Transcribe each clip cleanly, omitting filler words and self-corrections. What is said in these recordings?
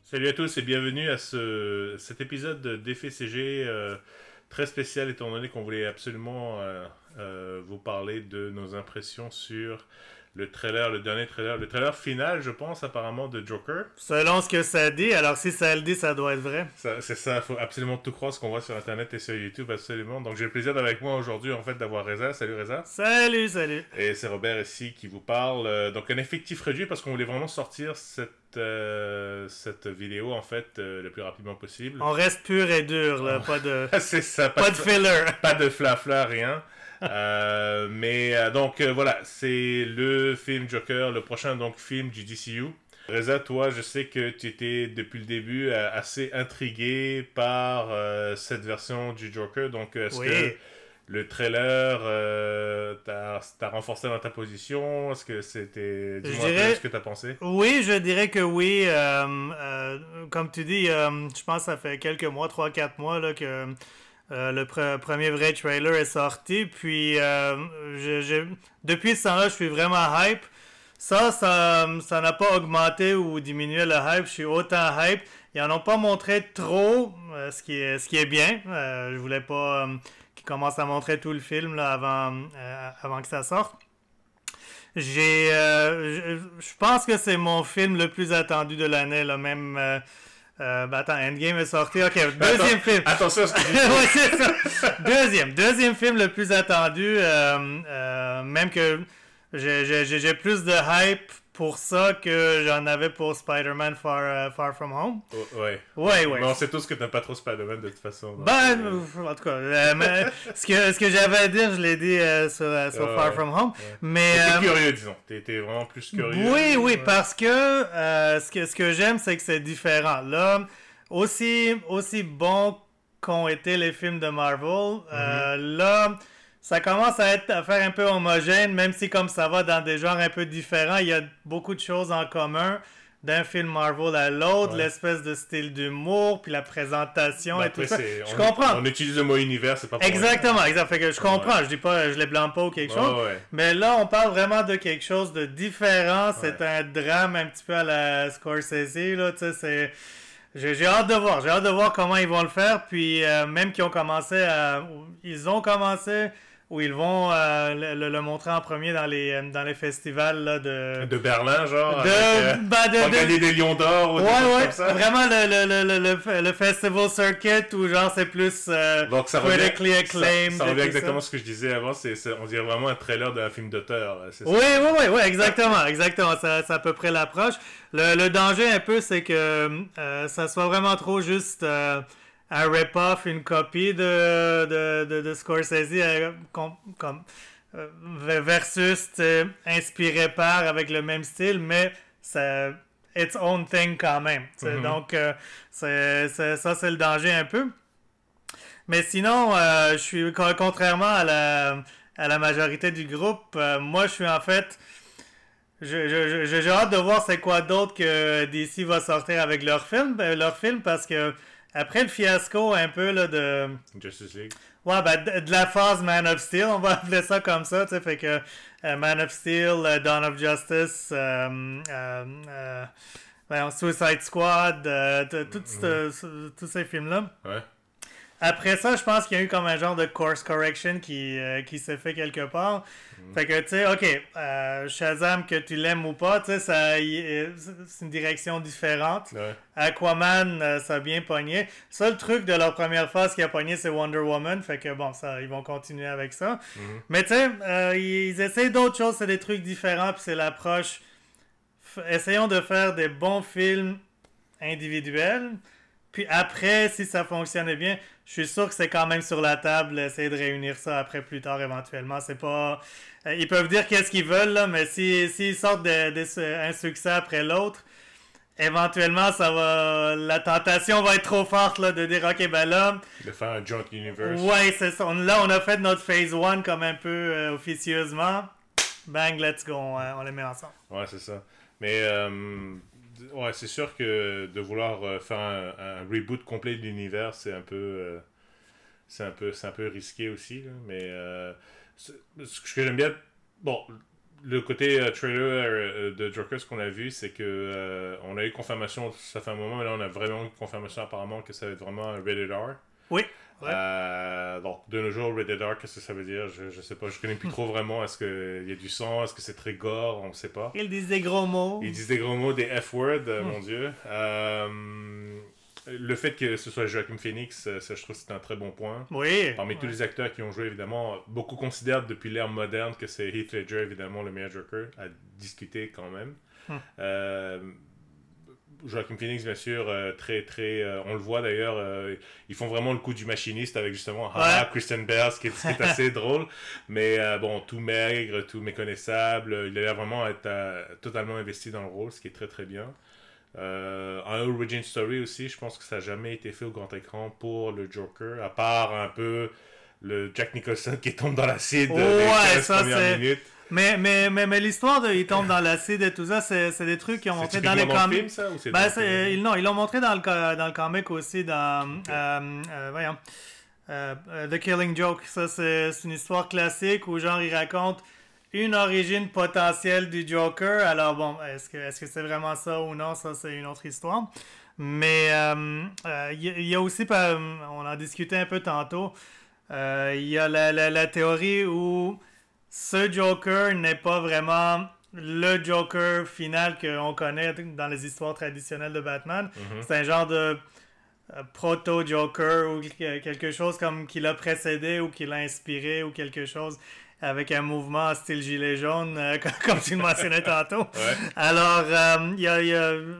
Salut à tous et bienvenue à cet épisode d'Effet CG très spécial étant donné qu'on voulait absolument vous parler de nos impressions sur le trailer, le dernier trailer, le trailer final je pense apparemment de Joker. Selon ce que ça dit, alors si ça le dit, ça doit être vrai. C'est ça, il faut absolument tout croire ce qu'on voit sur internet et sur YouTube, absolument. Donc j'ai le plaisir avec moi aujourd'hui en fait d'avoir Reza. Salut Reza. Salut. Et c'est Robert ici qui vous parle. Donc un effectif réduit parce qu'on voulait vraiment sortir cette vidéo en fait le plus rapidement possible. On reste pur et dur, là, pas de... C'est ça, pas de filler. Pas de flafla, rien. Donc voilà, c'est le film Joker, le prochain donc film du DCU. Reza, toi, je sais que tu étais depuis le début assez intrigué par cette version du Joker. Donc est-ce que le trailer t'a renforcé dans ta position? Est-ce que c'était... Dis-moi un peu ce que t'as pensé. Oui, je dirais que oui. Comme tu dis, je pense que ça fait quelques mois, 3-4 mois là, que le premier vrai trailer est sorti. Puis depuis ce temps-là, je suis vraiment hype. Ça n'a pas augmenté ou diminué le hype. Je suis autant hype. Ils en ont pas montré trop, ce qui est bien. Je voulais pas qu'ils commencent à montrer tout le film là, avant que ça sorte. Je pense que c'est mon film le plus attendu de l'année, là, même... attends, Endgame est sorti. Ok, deuxième film. Attention à ce que tu dis. Ouais, c'est ça. Deuxième film le plus attendu. Même que j'ai plus de hype pour ça que j'en avais pour Spider-Man Far From Home. Ouais. Ouais. Mais on sait tous que t'aimes pas trop Spider-Man de toute façon. En tout cas, ce que j'avais à dire, je l'ai dit sur Far From Home. Ouais. Mais t'es curieux, disons. T'es vraiment plus curieux. Oui, parce que ce que j'aime, c'est que c'est différent. Là, aussi bons qu'ont été les films de Marvel, là, ça commence à faire un peu homogène, même si comme ça va dans des genres un peu différents, il y a beaucoup de choses en commun d'un film Marvel à l'autre, l'espèce de style d'humour, puis la présentation et tout ça. Je comprends. On utilise le mot univers, c'est pas pour Exactement. Fait que je comprends. Je dis pas, je les blâme pas ou quelque chose. Mais là, on parle vraiment de quelque chose de différent. C'est un drame un petit peu à la Scorsese, là. Tu sais, j'ai hâte de voir. J'ai hâte de voir comment ils vont le faire. Puis même qu'ils ont commencé ils ont commencé où ils vont le montrer en premier dans les festivals là, de Berlin, genre, de gagner des Lions d'Or ou comme ça. Vraiment le festival circuit où genre c'est plus donc ça critically acclaimed. Ça revient exactement ce que je disais avant, on dirait vraiment un trailer d'un film d'auteur. Oui, exactement. C'est à peu près l'approche. Le danger un peu, c'est que ça soit vraiment trop juste... un rip-off, une copie de Scorsese versus inspiré par avec le même style, mais c'est its own thing quand même. Donc, ça c'est le danger un peu. Mais sinon, je suis contrairement à la majorité du groupe, moi je suis en fait... J'ai hâte de voir c'est quoi d'autre que DC va sortir avec leur film parce que après le fiasco un peu là de Justice League. Ouais, de la phase Man of Steel, on va appeler ça comme ça, tu sais, fait que Man of Steel, Dawn of Justice, Suicide Squad, tous ces films-là. Ouais. Après ça, je pense qu'il y a eu comme un genre de course correction qui s'est fait quelque part. Fait que, tu sais, ok, Shazam, que tu l'aimes ou pas, tu sais, c'est une direction différente. Ouais. Aquaman, ça a bien pogné. Ça, le truc de leur première phase qui a pogné, c'est Wonder Woman. Fait que, bon, ça, ils vont continuer avec ça. Mais, tu sais, ils essayent d'autres choses, c'est des trucs différents, puis c'est l'approche. Essayons de faire des bons films individuels. Puis après, si ça fonctionnait bien, je suis sûr que c'est quand même sur la table, essayer de réunir ça après plus tard éventuellement. C'est pas... ils peuvent dire qu'est-ce qu'ils veulent, là, mais s'ils sortent un succès après l'autre, éventuellement, la tentation va être trop forte là, de dire, ok, ben là... De faire un joint universe. Ouais, c'est ça. Là, on a fait notre phase 1 comme un peu officieusement. Bang, let's go, on les met ensemble. Ouais, c'est ça. Mais... ouais, c'est sûr que de vouloir faire un reboot complet de l'univers, c'est un peu risqué aussi. Là. Mais ce que j'aime bien, bon, le côté trailer de Joker, ce qu'on a vu, c'est que on a eu confirmation, ça fait un moment, mais là on a vraiment eu confirmation apparemment que ça va être vraiment un rated R. Oui. Ouais. Donc, de nos jours, rated R, qu'est-ce que ça veut dire? Je sais pas, je connais plus trop vraiment. Est-ce qu'il y a du sang? Est-ce que c'est très gore? On ne sait pas. Ils disent des gros mots. Ils disent des gros mots, des F-words, mon Dieu. Le fait que ce soit Joaquin Phoenix, ça, je trouve que c'est un très bon point. Oui. Parmi tous les acteurs qui ont joué, évidemment, beaucoup considèrent depuis l'ère moderne que c'est Heath Ledger, évidemment, le meilleur Joker, à discuter quand même. Joaquin Phoenix, bien sûr, on le voit d'ailleurs, ils font vraiment le coup du machiniste avec justement Kristen Bell, ce qui est assez drôle, mais bon, tout maigre, tout méconnaissable, il a l'air vraiment être totalement investi dans le rôle, ce qui est très très bien. Un origin story aussi, je pense que ça n'a jamais été fait au grand écran pour le Joker, à part un peu le Jack Nicholson qui tombe dans l'acide les 15 premières minutes. Mais l'histoire de il tombe dans l'acide et tout ça, c'est des trucs qu'ils ont montré dans les comics. Non, ils l'ont montré dans le comic aussi, dans voyons, The Killing Joke. Ça, c'est une histoire classique où genre il raconte une origine potentielle du Joker. Alors bon, est-ce que c'est vraiment ça ou non? Ça, c'est une autre histoire. Mais il y a aussi, on en discutait un peu tantôt, il y a la théorie où ce Joker n'est pas vraiment le Joker final qu'on connaît dans les histoires traditionnelles de Batman. C'est un genre de proto-Joker ou quelque chose comme qui l'a précédé ou qui l'a inspiré ou quelque chose avec un mouvement style gilet jaune, comme tu le mentionnais tantôt. Ouais. Alors,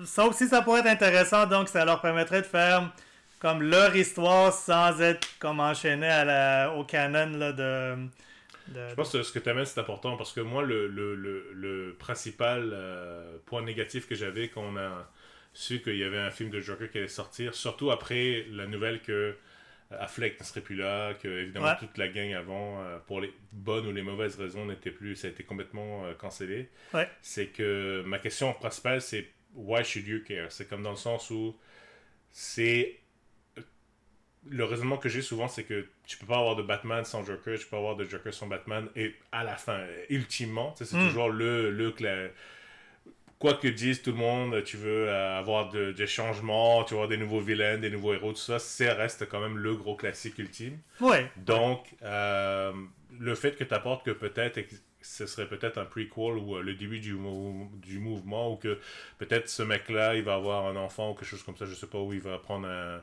ça aussi, ça pourrait être intéressant. Donc, ça leur permettrait de faire comme leur histoire sans être comme enchaîné au canon là, je pense que ce que tu amènes, c'est important parce que moi, le principal point négatif que j'avais quand on a su qu'il y avait un film de Joker qui allait sortir, surtout après la nouvelle que Affleck ne serait plus là, que évidemment toute la gang avant, pour les bonnes ou les mauvaises raisons, n'était plus, ça a été complètement cancellé. Ouais. C'est que ma question principale, c'est why should you care? C'est comme dans le sens où c'est le raisonnement que j'ai souvent, c'est que tu peux pas avoir de Batman sans Joker, tu peux pas avoir de Joker sans Batman, et à la fin, ultimement, c'est toujours quoi que dise tout le monde, tu veux avoir des changements, tu veux avoir des nouveaux vilains, des nouveaux héros, tout ça, ça reste quand même le gros classique ultime. Ouais. Donc, le fait que tu apportes que peut-être ce serait peut-être un prequel ou le début du mouvement, ou que peut-être ce mec-là, il va avoir un enfant ou quelque chose comme ça, je sais pas, où il va prendre un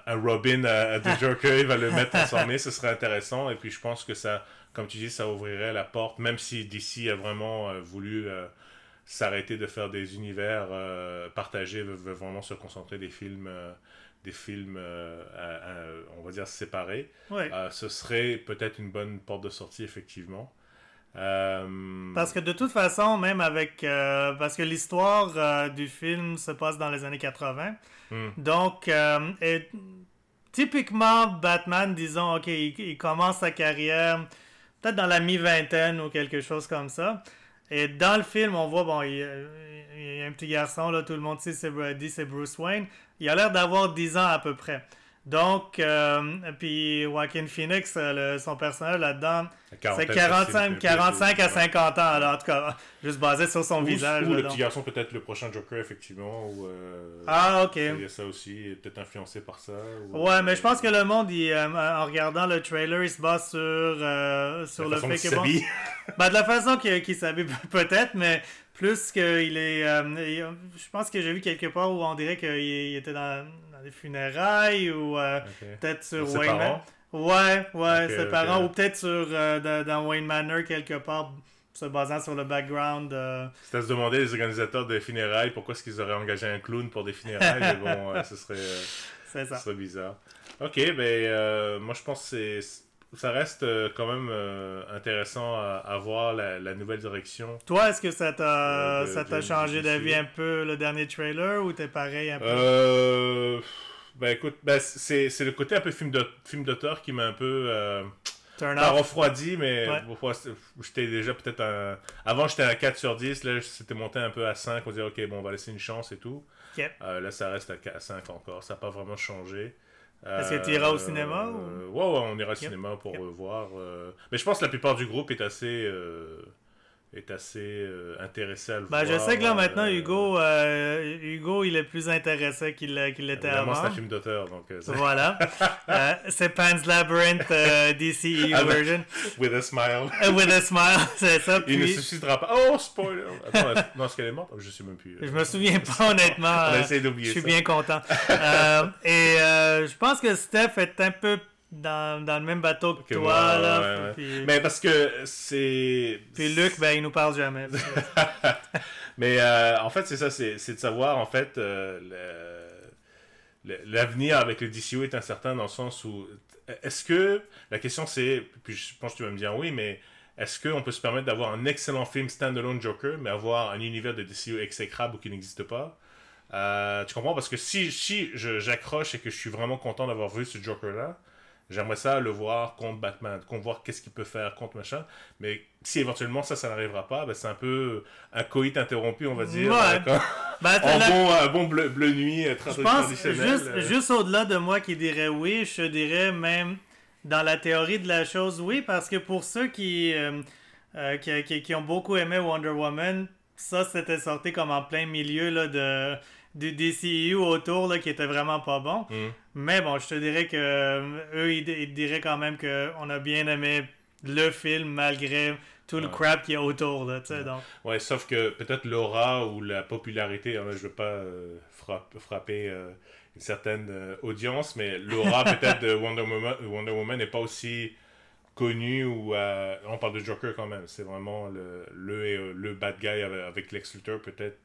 Robin de Joker, il va le mettre ensemble, ce serait intéressant. Et puis je pense que ça, comme tu dis, ça ouvrirait la porte, même si DC a vraiment voulu s'arrêter de faire des univers partagés, veut vraiment se concentrer des films on va dire séparés. Ouais. Ce serait peut-être une bonne porte de sortie, effectivement. Parce que de toute façon, même avec... parce que l'histoire du film se passe dans les années 80. Donc, typiquement, Batman, disons, OK, il commence sa carrière peut-être dans la mi-vingtaine ou quelque chose comme ça. Et dans le film, on voit, bon, il y a un petit garçon, là, tout le monde sait, c'est Bruce Wayne. Il a l'air d'avoir 10 ans à peu près. Donc, puis Joaquin Phoenix, son personnage là-dedans, c'est 45 à 50 ans. Alors, en tout cas, juste basé sur son visage. Ou le petit garçon, peut-être le prochain Joker, effectivement. Ou, ok. Il y a ça aussi, peut-être influencé par ça. Ouais, mais je pense que le monde, en regardant le trailer, il se base sur le fait que... Bon, de la façon qu'il s'habille, peut-être, mais... Plus qu'il est... je pense que j'ai vu quelque part où on dirait qu'il était dans des funérailles ou peut-être sur Wayne Manor. Ouais, ses parents. Ou peut-être dans Wayne Manor quelque part, se basant sur le background. C'est à se demander, les organisateurs de funérailles, pourquoi est-ce qu'ils auraient engagé un clown pour des funérailles. Mais bon, ce serait bizarre. Ok, ben moi je pense que ça reste quand même intéressant à voir la nouvelle direction. Toi, est-ce que ça t'a changé d'avis un peu le dernier trailer ou t'es pareil un peu? Ben écoute, c'est le côté un peu film d'auteur qui m'a un peu refroidi, mais j'étais déjà peut-être avant j'étais à 4 sur 10, là c'était monté un peu à 5, on dirait ok bon on va laisser une chance et tout. Okay. Là ça reste à 5 encore, ça n'a pas vraiment changé. Est-ce que tu iras au cinéma Ouais, on ira au cinéma pour voir. Mais je pense que la plupart du groupe est assez intéressé à le voir. Je sais que là maintenant Hugo il est plus intéressé qu'il l'était avant. C'est un film d'auteur donc. Voilà. C'est Pan's Labyrinth DCEU version. With a smile. With a smile, c'est ça. Il ne se suscitera pas. Oh spoiler. Attends, non, est-ce qu'elle est morte? Je sais même plus. Je me souviens pas honnêtement. On a essayé d'oublier ça. Je suis bien content. Je pense que Steph est un peu dans le même bateau que toi, moi, là. ouais. Puis... Mais parce que c'est... Puis Luc, il nous parle jamais. Mais en fait, c'est ça, c'est de savoir, en fait, l'avenir avec le DCU est incertain dans le sens où... Est-ce que... La question c'est, puis je pense que tu vas me dire oui, mais est-ce qu'on peut se permettre d'avoir un excellent film standalone Joker, mais avoir un univers de DCU exécrable ou qui n'existe pas? Tu comprends? Parce que si j'accroche et que je suis vraiment content d'avoir vu ce Joker-là, j'aimerais ça le voir contre Batman, qu'on voir qu'est-ce qu'il peut faire contre machin. Mais si éventuellement ça n'arrivera pas, c'est un peu un coït interrompu, on va dire. Ouais. Un bon bleu nuit traditionnel. Je pense, juste au-delà de moi qui dirais oui, je dirais même dans la théorie de la chose, oui, parce que pour ceux qui ont beaucoup aimé Wonder Woman, ça c'était sorti comme en plein milieu là, du DCEU autour là, qui était vraiment pas bon. Mais bon, je te dirais que eux ils diraient quand même qu'on a bien aimé le film malgré tout le crap qu'il y a autour là, tu sais, donc. Ouais, sauf que peut-être l'aura ou la popularité, je veux pas frapper une certaine audience, mais l'aura peut-être de Wonder Woman n'est pas aussi connu ou on parle de Joker quand même, c'est vraiment le bad guy avec Lex Luthor peut-être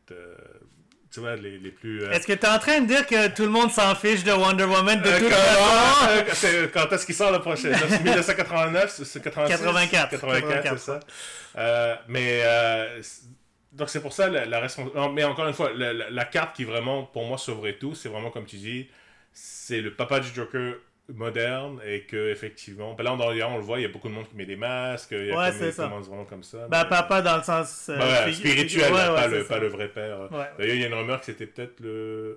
tu vois les plus Est-ce que tu es en train de dire que tout le monde s'en fiche de Wonder Woman de toute façon? Quand est-ce qu'il sort le prochain? 1989, c'est 84, c'est ça. Donc c'est pour ça la responsabilité. Mais encore une fois, la carte qui vraiment pour moi sauverait tout, c'est vraiment comme tu dis, c'est le papa du Joker moderne et que effectivement là on le voit, il y a beaucoup de monde qui met des masques, il y a vraiment comme ça, papa dans le sens spirituel, pas le vrai père. D'ailleurs il y a une rumeur que c'était peut-être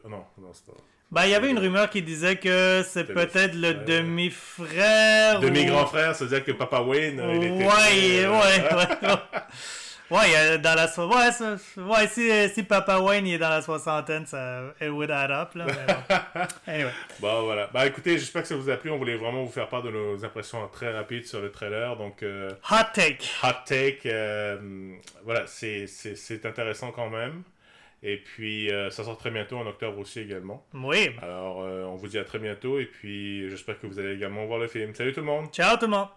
non c'est pas il y avait une rumeur qui disait que c'est peut-être le demi-frère demi-grand frère, c'est-à-dire que Papa Wayne il était ouais, dans la si Papa Wayne il est dans la soixantaine, ça it would add up là. Anyway. Bon voilà. Écoutez, j'espère que ça vous a plu. On voulait vraiment vous faire part de nos impressions très rapides sur le trailer. Donc hot take. Voilà, c'est intéressant quand même. Et puis ça sort très bientôt en octobre aussi également. Oui. Alors on vous dit à très bientôt et puis j'espère que vous allez également voir le film. Salut tout le monde. Ciao tout le monde.